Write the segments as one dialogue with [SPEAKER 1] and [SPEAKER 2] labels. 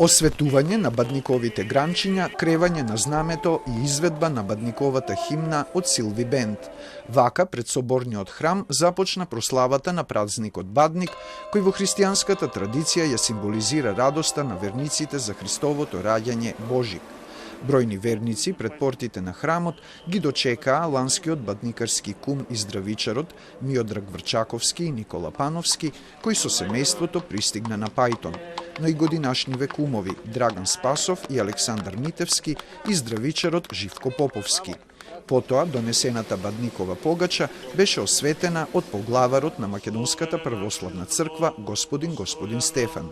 [SPEAKER 1] Осветување на бадниковите гранчиња, кревање на знамето и изведба на бадниковата химна од Силви Бенд. Вака, пред соборниот храм, започна прославата на празникот Бадник, кој во христијанската традиција ја символизира радоста на верниците за Христовото раѓање Божик. Бројни верници пред портите на храмот ги дочекаа ланскиот бадникарски кум и здравичарот Миодраг Врчаковски и Никола Пановски, кој со семејството пристигна на Пајтон, но и годинашниве кумови Драган Спасов и Александар Митевски и здравичарот Живко Поповски. Потоа, донесената бадникова погача беше осветена од поглаварот на Македонската православна црква господин Стефан.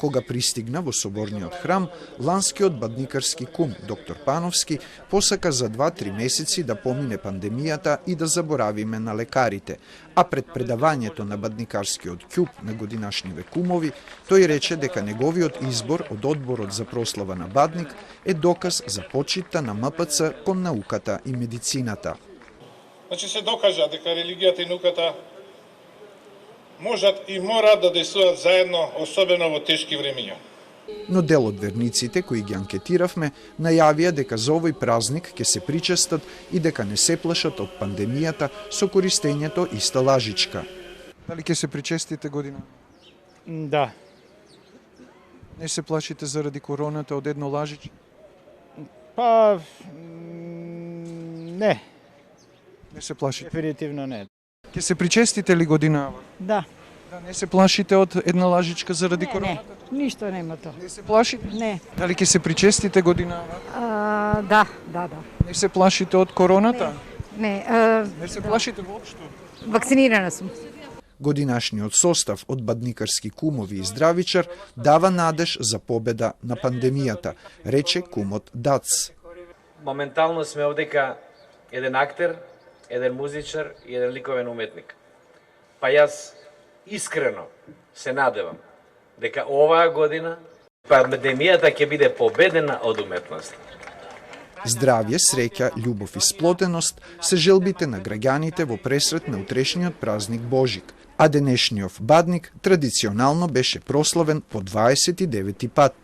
[SPEAKER 1] Кога пристигна во соборниот храм, ланскиот бадникарски кум, доктор Пановски, посака за 2-3 месеци да помине пандемијата и да заборавиме на лекарите, а пред предавањето на бадникарскиот ќуп на годинашниве кумови, тој рече дека неговиот избор од Одборот за прослава на Бадник е доказ за почитта на МПЦ кон науката и медицината.
[SPEAKER 2] Значи се докажа дека религијата и науката можат и мораат да действуваат заедно, особено во тешки времиња.
[SPEAKER 1] Но дел од верниците кои ги анкетиравме најавија дека за овој празник ќе се причестат и дека не се плашат од пандемијата со користењето иста лажичка. Дали ќе се причестите година?
[SPEAKER 3] Да.
[SPEAKER 1] Не се плашите заради короната од едно лажиче?
[SPEAKER 3] Па не,
[SPEAKER 1] Не се плашите.
[SPEAKER 3] дефинитивно не.
[SPEAKER 1] Ќе се причестите ли годинава?
[SPEAKER 4] Да.
[SPEAKER 1] Да, не се плашите од една лажичка заради
[SPEAKER 4] Не,
[SPEAKER 1] короната?
[SPEAKER 4] ништо нема то.
[SPEAKER 1] Не се плашите?
[SPEAKER 4] Не.
[SPEAKER 1] Дали ќе се причестите годинава?
[SPEAKER 4] Да.
[SPEAKER 1] Не се плашите од короната?
[SPEAKER 4] Не,
[SPEAKER 1] Не се плашите воопшто?
[SPEAKER 4] вакцинирана сум.
[SPEAKER 1] Годинашниот состав од бадникарски кумови и здравичар дава надеж за победа на пандемијата, рече кумот Дац.
[SPEAKER 5] Моментално сме овдека еден актер, еден музичар и еден ликовен уметник. Па јас искрено се надевам дека оваа година пандемијата ќе биде победена од уметноста.
[SPEAKER 1] Здравје, среќа, љубов и сплотеност се желбите на граѓаните во пресрет на утрешниот празник Божик, а денешниот Бадник традиционално беше прославен по 29 пат.